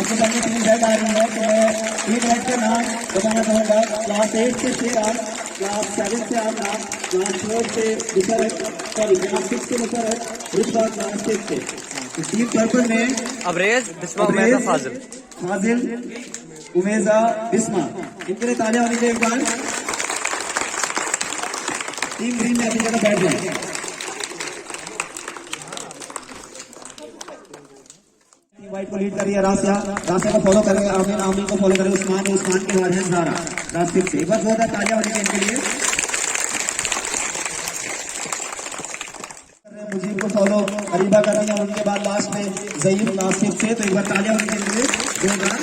उसके सामने team red आ रही है तो मैं टीम रेड का नाम बताना चाहूँगा। क्लास 8 से चिराग, क्लास 7 से आमना, क्लास 4 से मुशर्रफ, सॉरी क्लास 6 से मुशर्रफ, रुतबा क्लास 6 से। टीम पर्पल में अब्रेज, बिस्मा, उमेजा, फाजिल, उमेजा, बिस्मा, इनके लिए तालियां होनी चाहिए एक बार। टीम ग्रीन में अपनी जगह बैठ जाए। व्हाइट को लीड कर रही है रासिया, रासिया को फॉलो करेंगे आमिन, आमिन को फॉलो करेंगे उस्मान, उस्मान के बाद है ज़ारा, रासिक से। एक बार बहुत तालियां होनी चाहिए इनके लिए। मुजीब को फॉलो अरीबा कर रही है, उनके बाद लास्ट में ज़ईद नासिब से। तो एक बार तालियां होनी चाहिए जोरदार।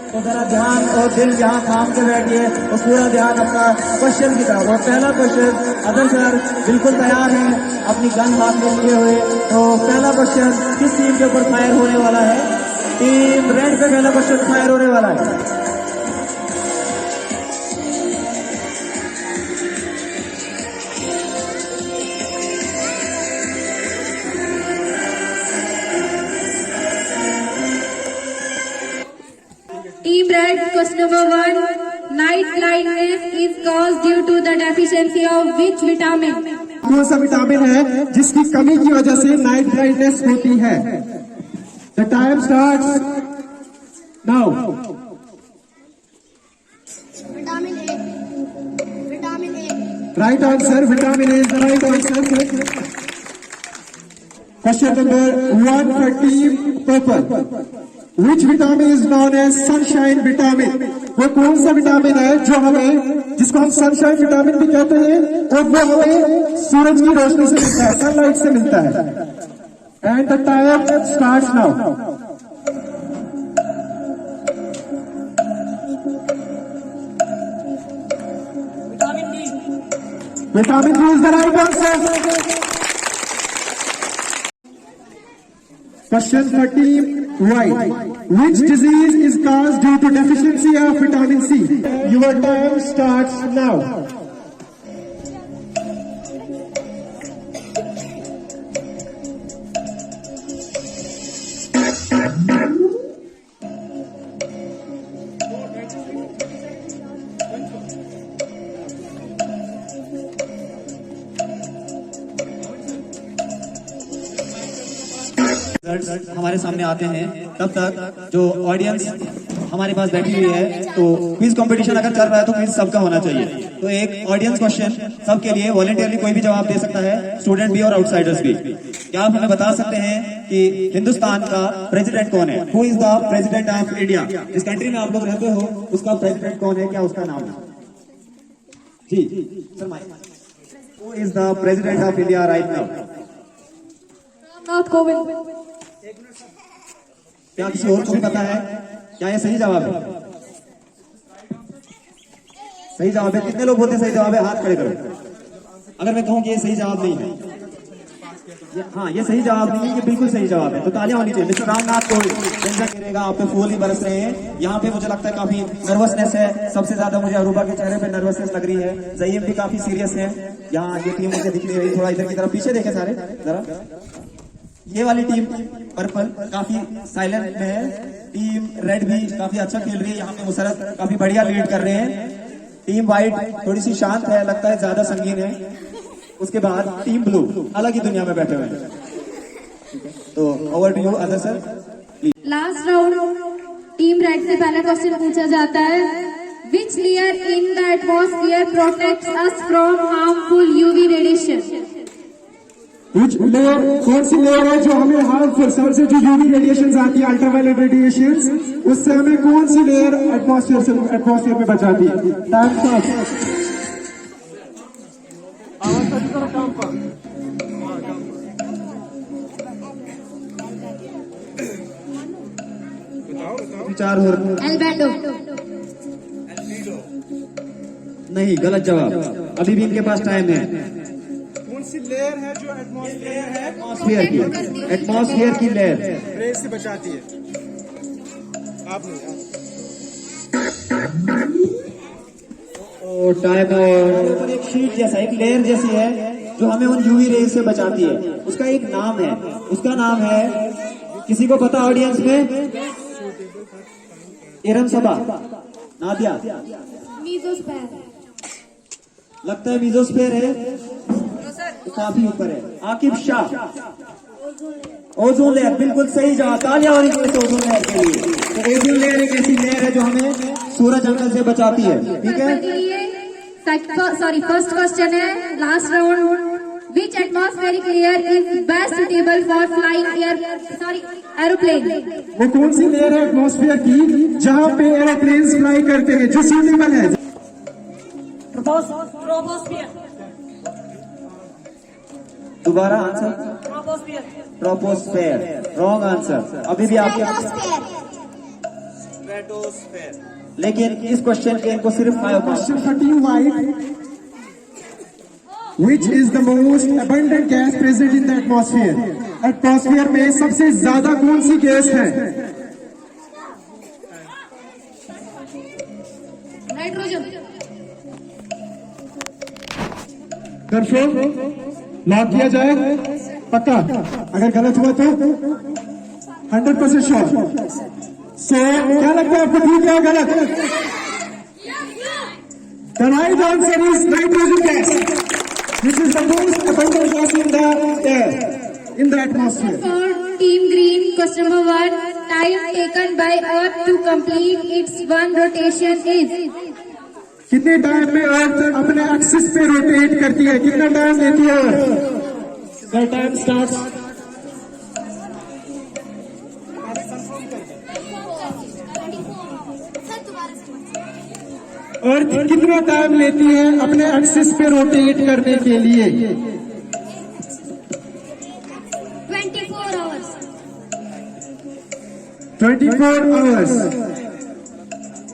तो जरा ध्यान और दिल यहाँ थाम के बैठिए और पूरा ध्यान अपना क्वेश्चन की तरफ। और पहला क्वेश्चन अदर सर बिल्कुल तैयार है अपनी गन हाथ में लिए हुए। तो पहला क्वेश्चन किस टीम के ऊपर फायर होने वाला है? टीम रेड पे पहला क्वेश्चन फायर होने वाला है। Team Red, question number 1. Night blindness is caused due to the deficiency of which vitamin? कौन सा विटामिन है जिसकी कमी की वजह से नाइट ब्लाइंडनेस होती है? The time starts now. Vitamin A, vitamin A. Right answer, vitamin A is the right answer. Question number 1 for team purple. Which vitamin is known as sunshine vitamin? वो कौन सा विटामिन है जो हमें, जिसको हम सनशाइन विटामिन भी कहते हैं, और वो हमें सूरज की रोशनी से मिलता है, सनलाइट से मिलता है। And the time starts now. Vitamin D is the right answer. Question for team white. Which disease is caused due to deficiency of vitamin C? Your time starts now. हमारे सामने आते हैं तब तक जो ऑडियंस हमारे पास बैठी हुई है, तो क्विज कंपटीशन अगर चल रहा है तो क्विज सबका होना चाहिए। तो एक ऑडियंस क्वेश्चन सबके लिए वॉलंटियरली कोई भी जवाब दे सकता है, स्टूडेंट भी और आउटसाइडर्स भी। क्या आप हमें बता सकते हैं कि हिंदुस्तान का प्रेसिडेंट कौन है? Who is the president of India? जिस कंट्री में आप लोग रहते हो उसका प्रेसिडेंट कौन है, क्या उसका नाम है? जी sir, who is the president of India right now? Ramnath Kovind. क्या किसी और को भी पता है? क्या ये सही जवाब है? सही जवाब है। कितने लोग बोलते हैं सही जवाब है? हाथ खड़े करो। अगर मैं कहूं कि ये सही जवाब नहीं है, हाँ ये सही जवाब नहीं है, ये बिल्कुल सही जवाब है, तो तालियां होनी चाहिए। मिस्टर रामनाथ कोविंद करेगा, आप पे फूल ही बरस रहे हैं। यहाँ पे मुझे लगता है काफी नर्वसनेस है। सबसे ज्यादा मुझे अरूबा के चेहरे पे नर्वसनेस लग रही है। ज़ईम भी काफी सीरियस है। यहाँ ये टीम मुझे दिख नहीं रही, थोड़ा इधर की तरफ पीछे देखे सारे जरा। ये वाली टीम पर्पल काफी साइलेंट में है। टीम रेड भी काफी अच्छा खेल रही है। यहाँ पे मुशर्रफ काफी बढ़िया लीड कर रहे हैं। टीम व्हाइट थोड़ी सी शांत है, लगता है ज्यादा संगीन है। उसके बाद टीम ब्लू अलग ही दुनिया में बैठे हुए हैं। तो over to you other sir. Last round team red से पहला क्वेश्चन पूछा जाता है। Which layer in the atmosphere protects us from harmful UV radiation? Which layer, कौन सी लेयर है जो हमें हार्मफुल, सबसे जो यूवी रेडिएशन आती है, अल्ट्रावायलेट रेडिएशन, उससे हमें कौन सी लेयर एटमॉस्फेयर में बचाती है? Time start. विचार हो एल्बेडो। नहीं, गलत जवाब। अभी भी इनके पास टाइम है। कौन सी लेयर है जो एटमॉस्फेयर की, एटमॉस्फेयर की लेयर रेस से बचाती है? आप टाइम और एक शीट जैसा, एक लेयर जैसी है जो हमें उन यूवी रेज से बचाती है, उसका एक नाम है, उसका नाम है, किसी को पता ऑडियंस में? इरम सबा, नादिया, मीजोस्फेयर। लगता है मीजोस्फेयर है, तो काफी ऊपर है। आकिब शाह, ओजोन लेयर, बिल्कुल सही जवाब। तालियां होनी चाहिए ओजोन लेयर के लिए। तो ओजोन लेयर एक ऐसी लेयर है जो हमें सूरज अंकल से बचाती है, ठीक है। फर्स्ट क्वेश्चन है, last round. Which atmospheric layer is best suitable for flying aeroplane? वो कौन सी लेयर है एटमॉस्फेयर की जहाँ पे एरोप्लेन फ्लाई करते हैं, जो सूटेबल है? दोबारा आंसर। Troposphere, wrong answer. अभी भी आप, लेकिन इस क्वेश्चन के इनको सिर्फ 5 marks. Question 13 white. Which is the most abundant gas present in the atmosphere? Atmosphere में सबसे ज्यादा कौन सी गैस है? नाइट्रोजन। कंफर्म लॉक किया जाए? पक्का? अगर गलत हुआ तो 100% श्योर। सो क्या लगता है आपको, ठीक है या गलत? The right answer is nitrogen gas. This is the most abundant gas in the air, in the atmosphere. For Team Green, question number 1. Time taken by Earth to complete its one rotation is? कितने time में अर्थ अपने axis पे rotate करती है? कितना time लेती है अर्थ? The time starts. अर्थ कितना टाइम लेती है अपने एक्सिस पे रोटेट करने के लिए? 24 hours। 24 आवर्स।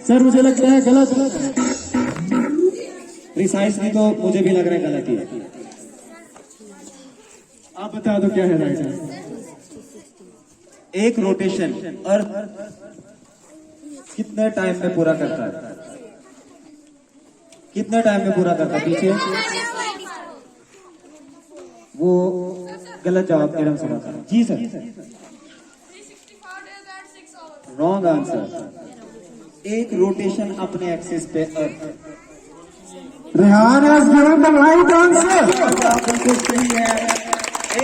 सर मुझे लगता है गलत। प्रिसाइसली तो मुझे भी लग रहा है गलत ही है। आप बता दो क्या है राइट आंसर? एक रोटेशन अर्थ कितने टाइम में पूरा करता है? कितने टाइम में पूरा करता है? पीछे वो गलत जवाब एडम से बता। जी sir, 365 days and 6 hours। Wrong answer. एक रोटेशन अपने एक्सिस पे earth. Rehan has given the right answer. बिल्कुल सही है।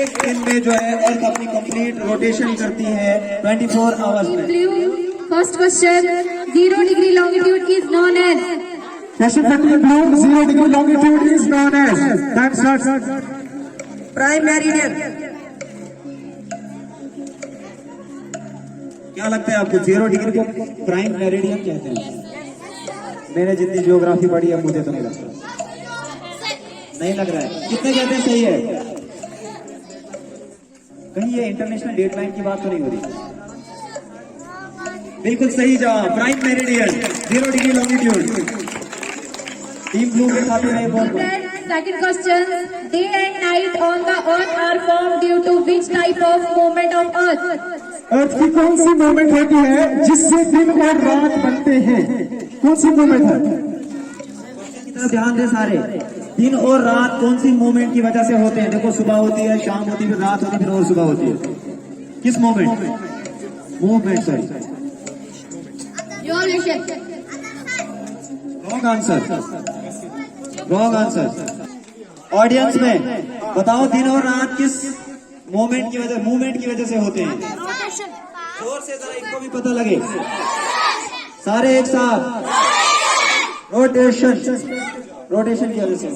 एक दिन में जो है अर्थ अपनी कंप्लीट रोटेशन करती है 24 आवर्स में। Blue, first question. 0 degree longitude is known as? Question 13 blue, 0 degree longitude is known as. Time starts. Prime meridian. क्या लगता है आपको 0 डिग्री को प्राइम मेरिडियन कहते हैं? मैंने जितनी ज्योग्राफी पढ़ी है मुझे तो नहीं लगता। नहीं लग रहा है? कितने कहते हैं सही है? कहीं ये इंटरनेशनल डेडलाइन की बात तो नहीं हो रही? बिल्कुल सही जवाब, prime meridian, 0 degree longitude. Team blue के खाते में बहुत। Second question. Day and night on the earth are formed due to which type of movement of earth? अर्थ की कौन सी मूवमेंट होती है जिससे दिन और रात बनते हैं? कौन सी मूवमेंट है? की तरफ ध्यान दे सारे। दिन और रात कौन सी मूवमेंट की वजह से होते हैं? देखो, सुबह होती है, शाम होती है, फिर रात होती है, फिर और सुबह होती है। किस movement? Movement sorry, Revolution. Wrong answer, wrong answer. Audience में बताओ, दिन और रात किस मूवमेंट की वजह से होते हैं? रोटेशन। जोर से जरा, इनको भी पता लगे। सारे एक साथ। रोटेशन, रोटेशन की वजह से।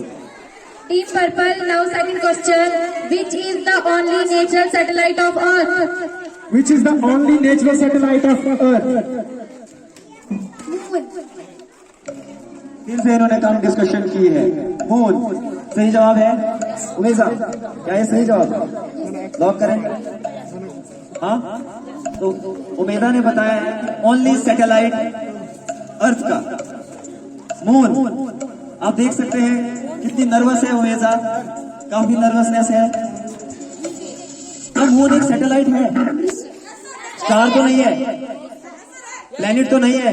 Team Purple, now second question. Which is the only natural satellite of Earth? Which is the only natural satellite of Earth? फिर से इन्होंने कम डिस्कशन की है। मून सही जवाब है। उमेशा, क्या ये सही जवाब है? लॉक करें? हाँ, तो उमेदा ने बताया है कि ओनली सैटेलाइट अर्थ का मून। आप देख सकते हैं कितनी नर्वस है उमेदा, काफी नर्वसनेस है। अब मून एक सैटेलाइट है, स्टार तो नहीं है, प्लेनेट तो नहीं है,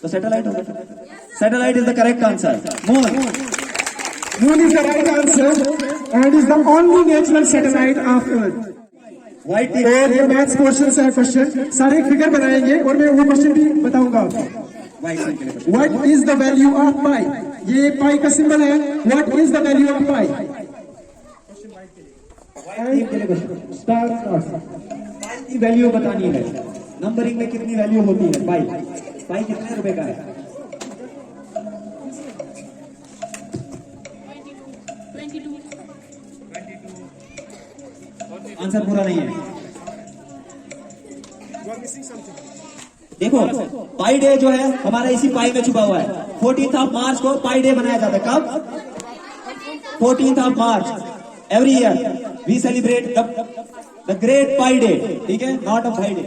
तो सैटेलाइट होगा। Satellite is the correct answer, moon. Moon is the right answer and is the only natural satellite of Earth. White team और ये मैथ्स पोर्शन से है क्वेश्चन, सारे एक फिगर बनाएंगे और मैं वो क्वेश्चन भी बताऊंगा आपको। व्हाइट टीम के लिए question. What is the value of pi? ये पाई का सिंबल है। What is the value of pi? Team के लिए क्वेश्चन। पाई की वैल्यू बतानी है, नंबरिंग में कितनी वैल्यू होती है पाई, पाई कितने रुपए का है? 22. आंसर पूरा नहीं है। देखो पाई डे जो है हमारा इसी पाई में छुपा हुआ है। 14th मार्च को पाई डे मनाया जाता है। कब? 14th March every year we celebrate the great pi day. ठीक है, not a pi day.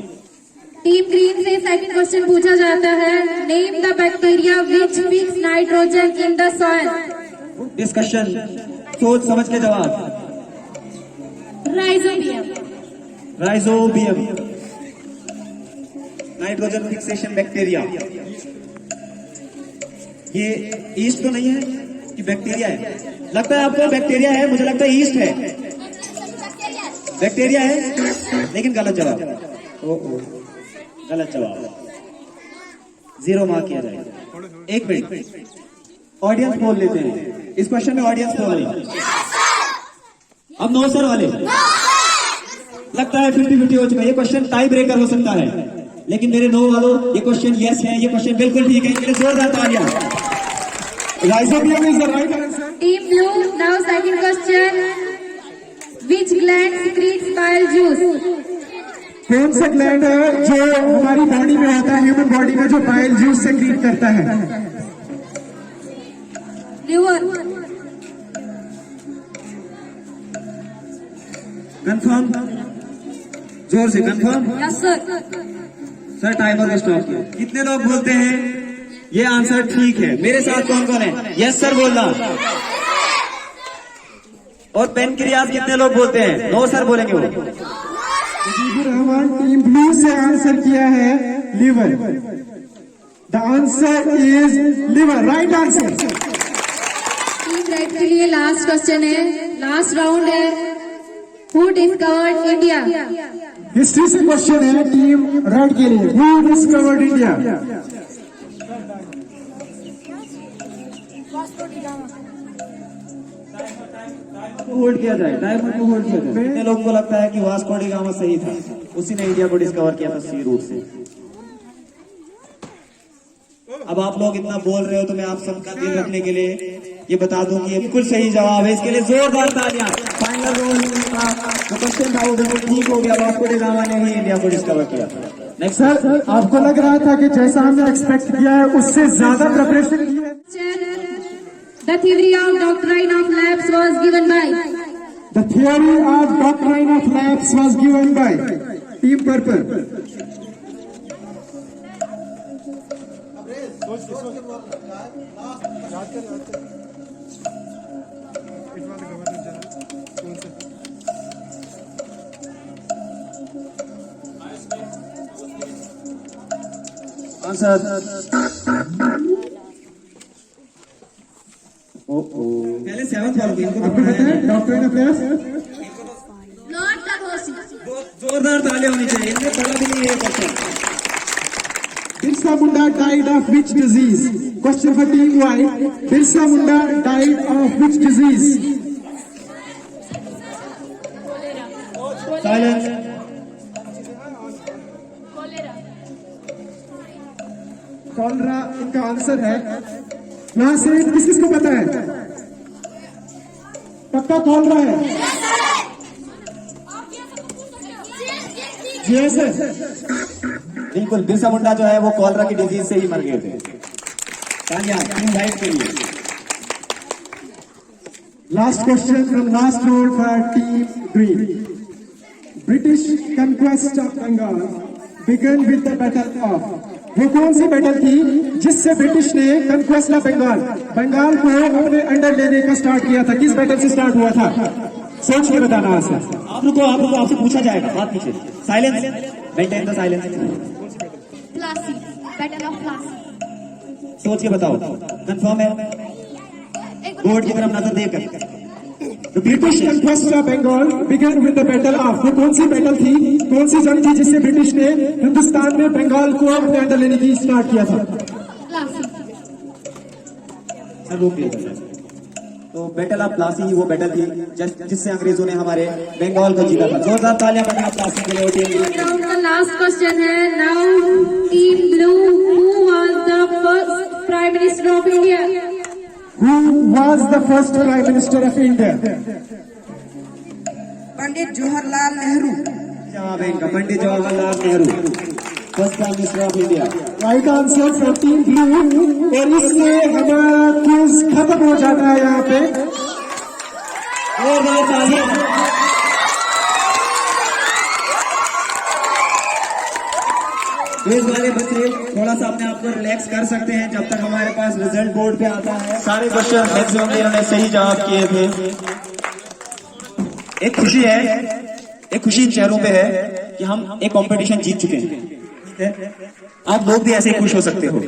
Team green से सेकंड क्वेश्चन पूछा जाता है, name the bacteria which fix nitrogen in the soil. Discussion, सोच समझ के जवाब। Rhizobium. Rhizobium, nitrogen fixation bacteria. ये ईस्ट तो नहीं है कि बैक्टीरिया है? लगता है आपको बैक्टीरिया है, मुझे लगता है ईस्ट है। बैक्टीरिया है, लेकिन गलत जवाब। गलत जवाब, 0 मार्क किया जाएगा। एक मिनट, ऑडियंस बोल लेते हैं इस क्वेश्चन में। ऑडियंस बोल रही है। अब नो सर वाले, लगता है 50-50 हो चुका है। ये क्वेश्चन टाई ब्रेकर हो सकता है, लेकिन मेरे नो वालों ये क्वेश्चन यस है, ये क्वेश्चन बिल्कुल ठीक है। इनके लिए जोरदार तालियां। Rhizobium is the right answer. Team blue, now second question, which gland secretes bile juice। कौन सा ग्लैंड है जो हमारी बॉडी में होता है, ह्यूमन बॉडी में, जो बाइल जूस सेक्रीट करता है? लिवर। कंफर्म, जोर से confirm. Yes sir. Sir timer को स्टॉप किया। कितने लोग बोलते हैं ये आंसर ठीक है? मेरे साथ कौन कौन है? यस सर बोलना। और पेनक्रियास कितने लोग बोलते हैं? नो सर बोलेंगे वो। मुजीबुर रहमान टीम ब्लू से आंसर किया है liver. The answer is liver, right answer. Team red के लिए लास्ट क्वेश्चन है, लास्ट राउंड है, हु डिस्कवर्ड इंडिया। हिस्ट्री से क्वेश्चन है टीम रेड के लिए। Who discovered India? होल्ड किया जाए, टाइमर को होल्ड किया जाए। कितने लोगों को लगता है कि वास्को डी गामा सही था? उसी ने इंडिया को डिस्कवर किया था सी रूट से। अब आप लोग इतना बोल रहे हो तो मैं आप सबका दिल रखने के लिए ये बता दूं कि ये बिल्कुल सही जवाब है। इसके लिए जोरदार तालियां। फाइनल रोल जो क्वेश्चन था वो बिल्कुल ठीक हो गया। वास्को डी गामा ने ही इंडिया को डिस्कवर किया। नेक्स्ट सर, आपको लग रहा था कि जैसा हमने एक्सपेक्ट किया है उससे ज्यादा प्रिपरेशन की है? The theory of doctrine of lapse was given by। The theory of doctrine of lapse was given by Team Purple. Answer पहले 7th फॉलो किया। आपको पता है doctrine of lapse? Not the horse. जोरदार तालियां होनी चाहिए। इनने पढ़ा भी नहीं है question. Birsa Munda died of which disease? Question for Team Y. Birsa Munda died of which disease? Silence. Cholera इनका आंसर है। यहाँ से किस किस को पता है? पक्का कॉलरा है? यस बिल्कुल, बिरसा मुंडा जो है वो कॉलरा की डिजीज से ही मर गए थे। तालियां टीम वाइट के लिए। Last question from last round for Team Green. British conquest of Bengal began with the Battle of। वो कौन सी बैटल थी जिससे ब्रिटिश ने कंक्वेस्ट ऑफ बंगाल को अपने अंडर लेने का स्टार्ट किया था? किस बैटल से स्टार्ट हुआ था? सोच के बताना आंसर। आप रुको, आपसे पूछा जाएगा बात पीछे। Silence, maintain the silence. Plassey. Battle of Plassey. सोच के बताओ, कंफर्म है? एक बोर्ड की तरफ नजर देकर। British conquest of Bengal began with the battle of, वो कौन सी बैटल थी, कौन सी जंग थी जिससे ब्रिटिश ने हिंदुस्तान में बंगाल को अपने अंदर लेने की स्टार्ट किया था? सर रोक लिया। तो बैटल ऑफ प्लासी वो बैटल थी जिससे अंग्रेजों ने हमारे बंगाल को जीता था। जोरदार तालियां बजाएं प्लासी के लिए। Now the last question है, now team blue, who was the first prime minister of India? Who was the first prime minister of India? पंडित जवाहरलाल नेहरू। जवाब है इनका Pandit Jawaharlal Nehru, first prime minister of India. Right answer from team blue. और इससे हमारा quiz खत्म हो जाता है यहाँ पे। जोरदार तालियां। क्विज वाले बच्चे थोड़ा सा अपने आप को रिलैक्स कर सकते हैं जब तक हमारे पास रिजल्ट बोर्ड पे आता है। सारे क्वेश्चन मैक्सिमम इन्होंने सही जवाब किए थे। एक खुशी है, एक खुशी इन चेहरों पे है कि हम एक कंपटीशन जीत चुके हैं। ठीक है, आप लोग भी ऐसे ही खुश हो सकते हो।